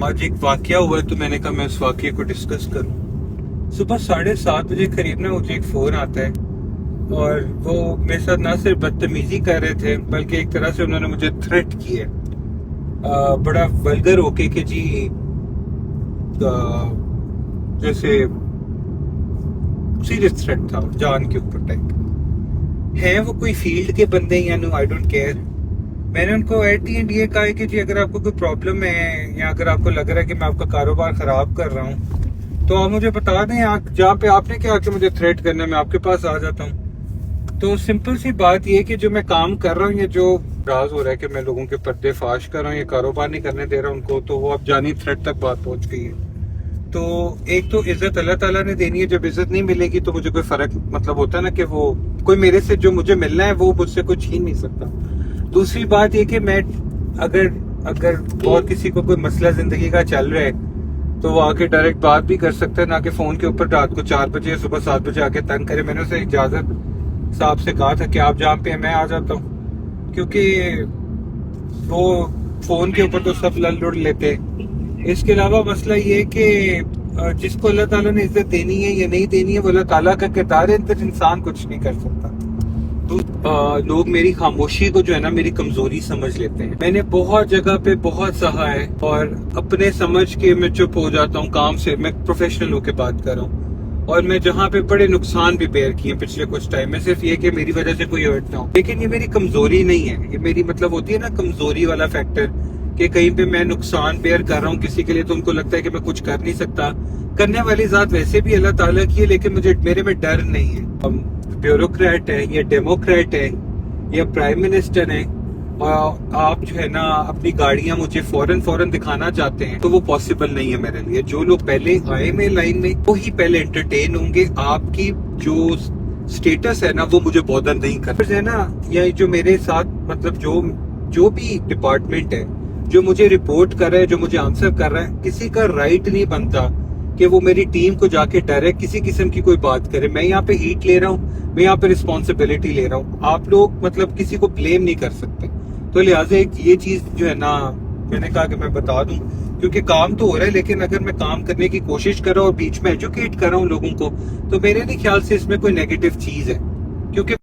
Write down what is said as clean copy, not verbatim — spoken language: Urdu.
آج ایک واقعہ ہوا ہے تو میں نے کہا میں اس واقعے کو ڈسکس کروں۔ صبح 7:30 بجے قریب نا مجھے ایک فون آتا ہے اور وہ میرے ساتھ نہ صرف بدتمیزی کر رہے تھے بلکہ ایک طرح سے انہوں نے مجھے تھریٹ کیا ہے، بڑا ولگر ہو کے کہ جی جیسے سیریس تھریٹ تھا، جان کے اوپر ٹائپ ہے۔ وہ کوئی فیلڈ کے بندے یا نو آئی ڈونٹ کیئر۔ میں نے ان کو ایٹ دی اینڈ یہ کہا ہے کہ جی اگر آپ کو کوئی پرابلم ہے یا اگر آپ کو لگ رہا ہے کہ میں آپ کا کاروبار خراب کر رہا ہوں تو آپ مجھے بتا دیں، جہاں پہ آپ نے کہا کہ مجھے تھریٹ کرنا ہے میں آپ کے پاس آ جاتا ہوں۔ تو سمپل سی بات یہ ہے کہ جو میں کام کر رہا ہوں یا جو راز ہو رہا ہے کہ میں لوگوں کے پردے فاش کر رہا ہوں یا کاروبار نہیں کرنے دے رہا ان کو، تو وہ اب جانی تھریٹ تک بات پہنچ گئی ہے۔ تو ایک تو عزت اللہ تعالیٰ نے دینی ہے، جب عزت نہیں ملے گی تو مجھے کوئی فرق مطلب ہوتا ہے نا کہ وہ کوئی میرے سے جو مجھے ملنا ہے وہ مجھ سے کوئی چھین نہیں سکتا۔ دوسری بات یہ کہ میں اگر اور کسی کو کوئی مسئلہ زندگی کا چل رہا ہے تو وہ آ کے ڈائریکٹ بات بھی کر سکتا ہے، نہ کہ فون کے اوپر رات کو 4 بجے صبح 7 بجے آ کے تنگ کرے۔ میں نے اسے اجازت صاحب سے کہا تھا کہ آپ جہاں پہ میں آ جاتا ہوں، کیونکہ وہ فون کے اوپر تو سب لڑ لڑ لیتے۔ اس کے علاوہ مسئلہ یہ ہے کہ جس کو اللہ تعالیٰ نے عزت دینی ہے یا نہیں دینی ہے وہ اللہ تعالیٰ کا کردار ہے، اندر انسان کچھ نہیں کر سکتا۔ تو لوگ میری خاموشی کو جو ہے نا میری کمزوری سمجھ لیتے ہیں۔ میں نے بہت جگہ پہ بہت سہا ہے اور اپنے سمجھ کے میں چپ ہو جاتا ہوں کام سے، میں پروفیشنل ہو کے بات کر رہا ہوں، اور میں جہاں پہ بڑے نقصان بھی بیئر کیے پچھلے کچھ ٹائم میں، صرف یہ کہ میری وجہ سے کوئی ہرٹ نہ ہو۔ لیکن یہ میری کمزوری نہیں ہے، یہ میری مطلب ہوتی ہے نا کمزوری والا فیکٹر، کہ کہیں پہ میں نقصان بیئر کر رہا ہوں کسی کے لیے تو ان کو لگتا ہے کہ میں کچھ کر نہیں سکتا۔ کرنے والی ذات ویسے بھی اللہ تعالیٰ کی ہے، لیکن میرے میں ڈر نہیں ہے۔ بیوروکریٹ ہے یا ڈیموکریٹ ہے یا پرائم منسٹر ہے، اور آپ جو ہے نا اپنی گاڑیاں مجھے فوراً دکھانا چاہتے ہیں تو وہ پاسبل نہیں ہے میرے لیے۔ جو لوگ پہلے آئے میں لائن میں وہی پہلے انٹرٹین ہوں گے۔ آپ کی جو سٹیٹس ہے نا وہ مجھے بودر نہیں کرتا ہے نا، یا جو میرے ساتھ مطلب جو بھی ڈپارٹمنٹ ہے جو مجھے رپورٹ کر رہا ہے، جو مجھے آنسر کر رہا ہے، کسی کا رائٹ نہیں بنتا کہ وہ میری ٹیم کو جا کے ڈائریکٹ کسی قسم کی کوئی بات کرے۔ میں یہاں پہ ہیٹ لے رہا ہوں، میں یہاں پہ رسپانسبلٹی لے رہا ہوں، آپ لوگ مطلب کسی کو بلیم نہیں کر سکتے۔ تو لہٰذا یہ چیز جو ہے نا میں نے کہا کہ میں بتا دوں، کیونکہ کام تو ہو رہا ہے لیکن اگر میں کام کرنے کی کوشش کر رہا ہوں اور بیچ میں ایجوکیٹ کر رہا ہوں لوگوں کو، تو میرے نہیں خیال سے اس میں کوئی نیگیٹو چیز ہے، کیونکہ